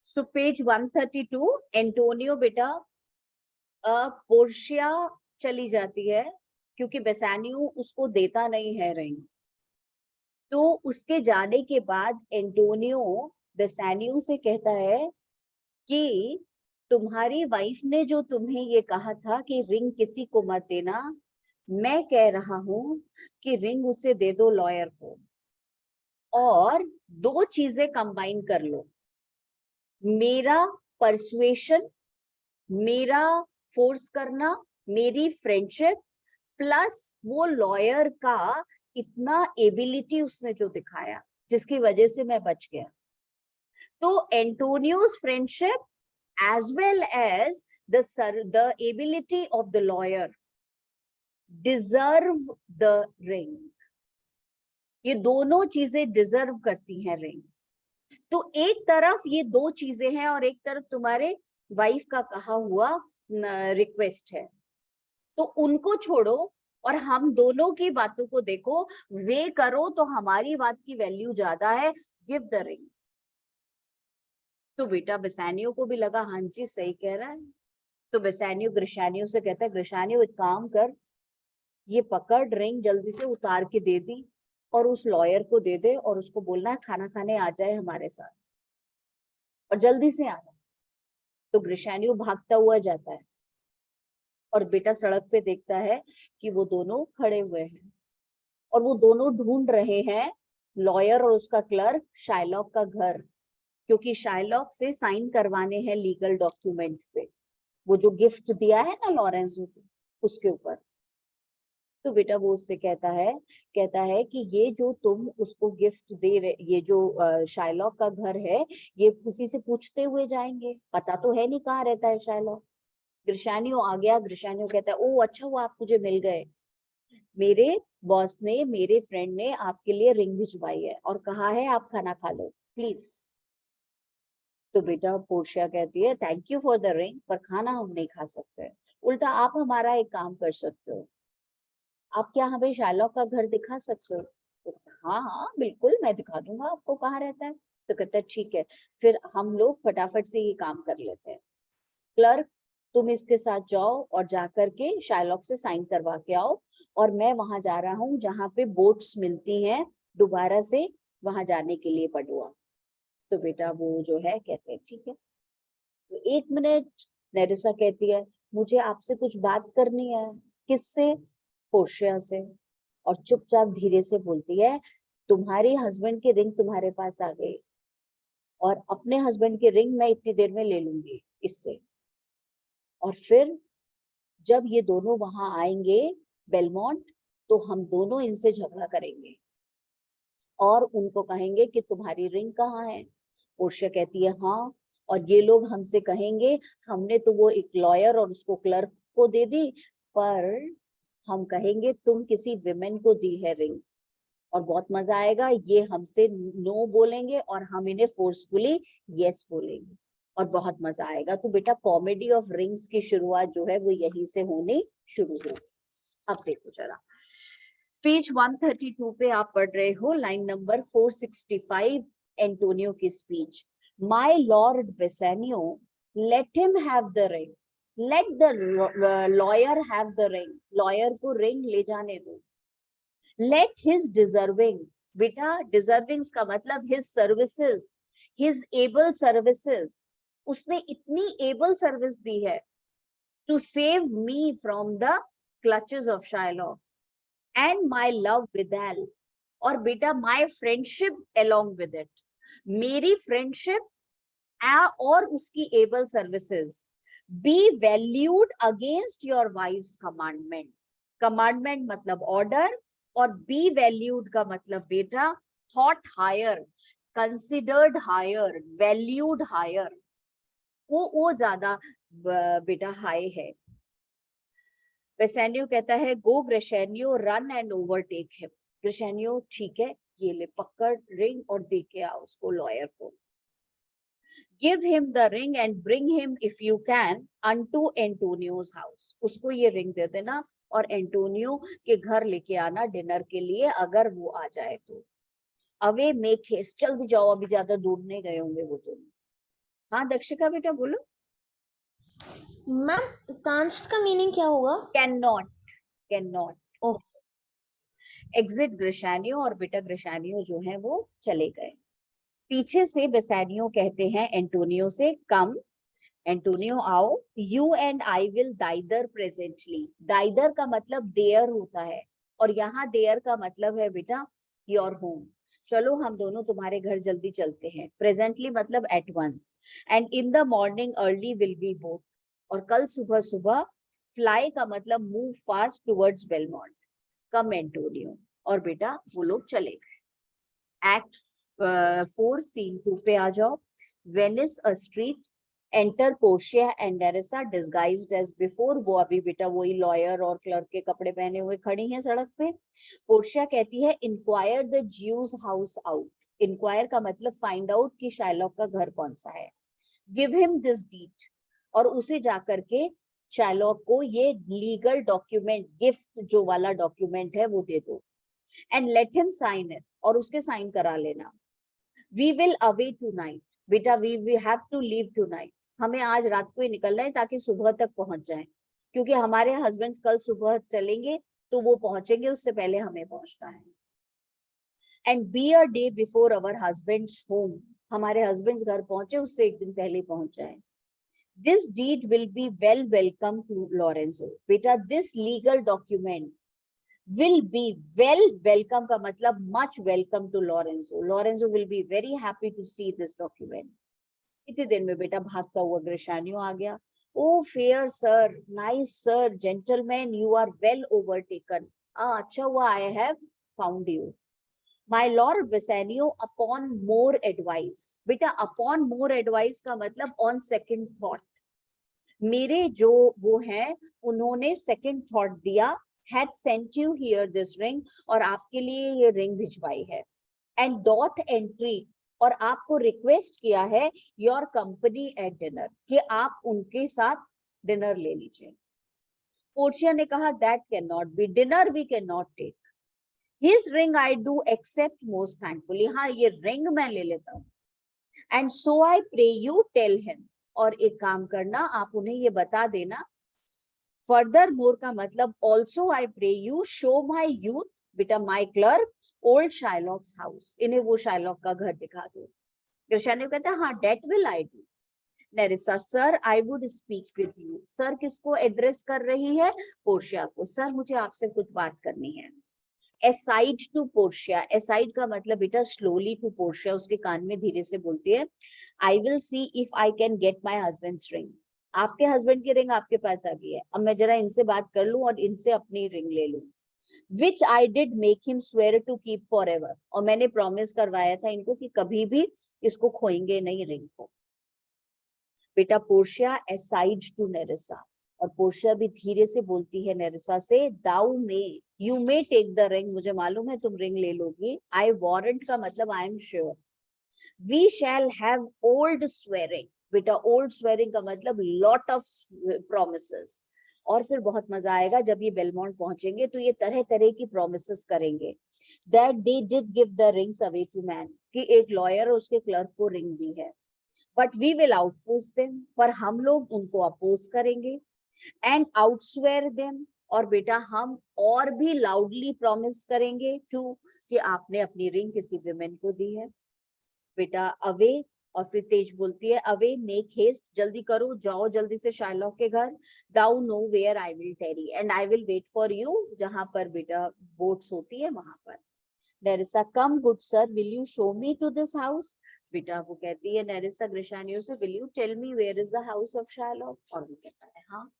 So page 132, Antonio बेटा Portia चली जाती है क्योंकि बेसानियो उसको देता नहीं है रिंग। तो उसके जाने के बाद एंटोनियो बेसानियो से कहता है कि तुम्हारी वाइफ ने जो तुम्हें ये कहा था कि रिंग किसी को मत देना, मैं कह रहा हूं कि रिंग उसे दे दो लॉयर को, और दो चीजें कंबाइन कर लो, मेरा परसुएशन, मेरा फोर्स करना, मेरी फ्रेंडशिप, प्लस वो लॉयर का इतना एबिलिटी उसने जो दिखाया जिसकी वजह से मैं बच गया। तो एंटोनियो's friendship as well as the ability of the lawyer deserve the ring, ये दोनों चीजें डिजर्व करती हैं रिंग। तो एक तरफ ये दो चीजें हैं और एक तरफ तुम्हारे वाइफ का कहा हुआ रिक्वेस्ट है, तो उनको छोड़ो और हम दोनों की बातों को देखो, वे करो तो हमारी बात की वैल्यू ज्यादा है, गिव द रिंग। तो बेटा बेसानियो को भी लगा हाँ जी सही कह रहा है। तो बेसानियो ग्रिशानियो से कहता है, ग्रिशानियो एक काम कर, ये पकड़ रिंग जल्दी से उतार के दे दी और उस लॉयर को दे दे और उसको बोलना है खाना खाने आ जाए हमारे साथ और जल्दी से आना। तो ग्रिशानियो भागता हुआ जाता है और बेटा सड़क पे देखता है कि वो दोनों खड़े हुए हैं और वो दोनों ढूंढ रहे हैं लॉयर और उसका क्लर्क शाइलॉक का घर, क्योंकि शाइलॉक से साइन करवाने हैं लीगल डॉक्यूमेंट पे, वो जो गिफ्ट दिया है ना लॉरेंसो को उसके ऊपर। तो बेटा वो उससे कहता है कि ये जो तुम उसको गिफ्ट दे रहे, ये जो शाइलॉक का घर है, ये किसी से पूछते हुए जाएंगे, पता तो है नहीं कहाँ रहता है शाइलॉक। ग्रिशानियो आ गया, ग्रिशानियो कहता है ओ अच्छा हुआ आप मुझे मिल गए, मेरे बॉस ने, मेरे फ्रेंड ने आपके लिए रिंग भिजवाई है और कहा है आप खाना खा लो प्लीज। तो बेटा पोर्शिया कहती है thank you for the ring, पर खाना हम नहीं खा सकते, उल्टा आप हमारा एक काम कर सकते हो, आप क्या हमें शार्लॉक का घर दिखा सकते हो? तो हाँ हाँ बिल्कुल मैं दिखा दूंगा आपको कहाँ रहता है। तो कहता है ठीक है, फिर हम लोग फटाफट से ये काम कर लेते हैं। क्लर्क तुम इसके साथ जाओ और जाकर के शार्लॉक से साइन करवा के आओ, और मैं वहां जा रहा हूँ जहाँ पे बोट्स मिलती हैं दोबारा से वहां जाने के लिए पडुआ। तो बेटा वो जो है कहते हैं ठीक है। तो एक मिनट, नेरिसा कहती है मुझे आपसे कुछ बात करनी है। किससे? पोर्शिया से। और चुपचाप धीरे से बोलती है तुम्हारी हस्बैंड की रिंग तुम्हारे पास आ गई और अपने हस्बैंड की रिंग मैं इतनी देर में ले लूंगी इससे, और फिर जब ये दोनों वहां आएंगे बेलमोंट, तो हम दोनों इनसे झगड़ा करेंगे और उनको कहेंगे कि तुम्हारी रिंग कहाँ है। पोर्शिया कहती है हाँ, और ये लोग हमसे कहेंगे हमने तो वो एक लॉयर और उसको क्लर्क को दे दी, पर हम कहेंगे तुम किसी विमेन को दी है रिंग, और बहुत मजा आएगा, ये हमसे नो बोलेंगे और हम इन्हें फोर्सफुली यस बोलेंगे और बहुत मजा आएगा। तो बेटा कॉमेडी ऑफ रिंग्स की शुरुआत जो है वो यहीं से होनी शुरू होगी। अब देखो जरा पेज 132 पे आप पढ़ रहे हो लाइन नंबर 465, एंटोनियो की स्पीच। My lord Bassanio, let him have the ring, let the lawyer have the ring, lawyer को रिंग ले जाने दो। लेट हिज डिजर्विंग्स, बेटा डिजर्विंग्स का मतलब his services, his able services, उसने इतनी एबल सर्विस दी है to save me from the clutches of Shylock and my love with, और बेटा my friendship along with it, मेरी फ्रेंडशिप और उसकी able services be valued against your wife's commandment. Commandment मतलब ऑर्डर, और बी वैल्यूड का मतलब बेटा thought higher, considered higher, valued higher, वो ज्यादा बेटा हाई है। बेसानियो कहता है गो ग्रेशेनियो, रन एंड ओवरटेक हिम। ग्रेशेनियो ठीक है, ये ले पकड़ रिंग और दे के आ उसको लॉयर को। Give him the ring and bring him if you can unto एंटोनियो's हाउस, उसको ये रिंग दे देना और एंटोनियो के घर लेके आना डिनर के लिए, अगर वो आ जाए तो। अवे मेक हेस्ट, जल्दी जाओ, अभी ज्यादा दूर नहीं गए होंगे वो दोनों। हाँ दक्षिका बेटा बोलो। मैम कांस्ट का मीनिंग क्या होगा? Can not, can not. Okay. Exit Gratiano, और बेटा ग्रिशानियो जो है वो चले गए। पीछे से बेसानियो कहते हैं एंटोनियो से, कम एंटोनियो आओ, you and I will thither presently. Thither का मतलब देयर होता है, और यहाँ देयर का मतलब है बेटा योर होम। चलो हम दोनों तुम्हारे घर जल्दी चलते हैं। प्रेजेंटली मतलब at once. And in the morning early will be both, और कल सुबह सुबह। फ्लाई का मतलब move fast towards Belmont. Come Antonio, और बेटा वो लोग चले गए। एक्ट 4 सीन 2 पे आ जाओ। Venice a street, enter Portia and Nerissa disguised as before. वो अभी बेटा वही लॉयर और क्लर्क के कपड़े पहने हुए खड़ी हैं सड़क पे। पोर्शिया कहती है inquire the Jew's house out. Inquire का मतलब फाइंड आउट कि शाइलॉक का घर कौन सा है। गिव हिम दिस डीट, और उसे जाकर के शाइलॉक को ये लीगल डॉक्यूमेंट, गिफ्ट जो वाला डॉक्यूमेंट है वो दे दो। And let him sign it, और उसके साइन करा लेना। वी विल अवे टुनाइट, बेटा we have to leave tonight. हमें आज रात को ही निकलना है ताकि सुबह तक पहुंच जाए, क्योंकि हमारे हस्बैंड कल सुबह चलेंगे तो वो पहुंचेंगे, उससे पहले हमें पहुंचना है। And be a day before our husbands home, हमारे हस्बैंड घर पहुंचे उससे एक दिन पहले पहुंच जाए। This deed will be well welcome to Lorenzo, बेटा this legal document will be well welcome का मतलब much welcome to Lorenzo. Lorenzo will be very happy to see this document. इतनी देर में बेटा भागता हुआ ग्रिशानियो आ गया। Oh fair sir, nice sir, gentlemen, you are well overtaken. अच्छा हुआ I have found you. My lord Bassanio, upon more advice. बेटा upon more advice का मतलब on second thought. मेरे जो वो है उन्होंने सेकंड थॉट दिया। had sent you here this ring, और आपके लिए ये रिंग भिजवाई है। and doth entry, और आपको रिक्वेस्ट किया है योर कंपनी एट डिनर, कि आप उनके साथ डिनर ले लीजिए। पोर्शिया ने कहा that can not be, dinner we can not take. His ring I do accept most thankfully, हाँ ये रिंग मैं ले लेता हूँ। And so I pray you tell him, और एक काम करना आप उन्हें ये बता देना। फर्दर मोर का मतलब also I pray you show my youth, बेटा my clerk old Shylock's house, इन्हें वो शाइलॉक का घर दिखा दो। ग्रिशानियो कहता है हाँ that will I do. Nerissa sir I would speak with you, sir किसको एड्रेस कर रही है? पोर्शिया को। सर मुझे आपसे कुछ बात करनी है। एसाइड टू पोर्शिया, एसाइड का मतलब बेटा स्लोली टू पोर्शिया, उसके कान में धीरे से बोलती है I will see if I can get my husband's ring. आपके हस्बैंड की रिंग आपके पास आ गई है, अब मैं जरा इनसे बात कर लूं और इनसे अपनी रिंग ले लूं। Which I did make him swear to keep for ever, और मैंने प्रॉमिस करवाया था इनको कि कभी भी इसको खोएंगे नहीं रिंग को। बेटा पोर्शिया एसाइड टू नेरिसा, और पोर्शिया भी धीरे से बोलती है नेरिसा से दाउ में, you may take the ring, मुझे मालूम है तुम रिंग ले लोगी। आई वारंट का मतलब I am sure. We shall have old swearing, बेटा ओल्ड स्वेरिंग का मतलब लॉट ऑफ प्रोमिसेस। और फिर बहुत मजा आएगा जब ये बेलमोंट पहुंचेंगे तो ये तरह तरह की प्रोमिसेस करेंगे। That they did give the rings away to men, कि एक लॉयर और उसके क्लर्क को रिंग दी है। बट वी विल आउटफोर्स देम, पर हम लोग उनको अपोज करेंगे। एंड आउटस्वेयर देम, और बेटा हम और भी लाउडली प्रॉमिस करेंगे टू, कि आपने अपनी रिंग किसी विमेन को दी है। बेटा अवे, और फिर तेज बोलती है अवे मेक हेस्ट, जल्दी करो जाओ जल्दी से शाइलॉक के घर। Thou know where I will tarry, and I will wait for you, जहां पर बेटा बोट्स होती है वहां पर। Nerissa come good sir will you show me to this house, बेटा वो कहती है नेरिसा ग्रिशानियो से will you tell me where is the house of Shylock, और वो कहता है हाँ।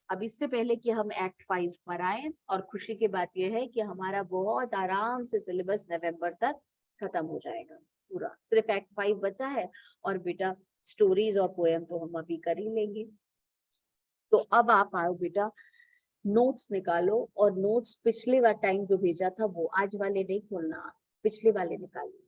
अब इससे पहले कि हम एक्ट 5 पर आए, और खुशी की बात यह है कि हमारा बहुत आराम से सिलेबस नवंबर तक खत्म हो जाएगा पूरा, सिर्फ एक्ट 5 बचा है। और बेटा स्टोरीज और पोएम तो हम अभी कर ही लेंगे। तो अब आप आओ बेटा, नोट्स निकालो, और नोट्स पिछले वाला टाइम जो भेजा था वो आज वाले नहीं खोलना, पिछले वाले निकालो।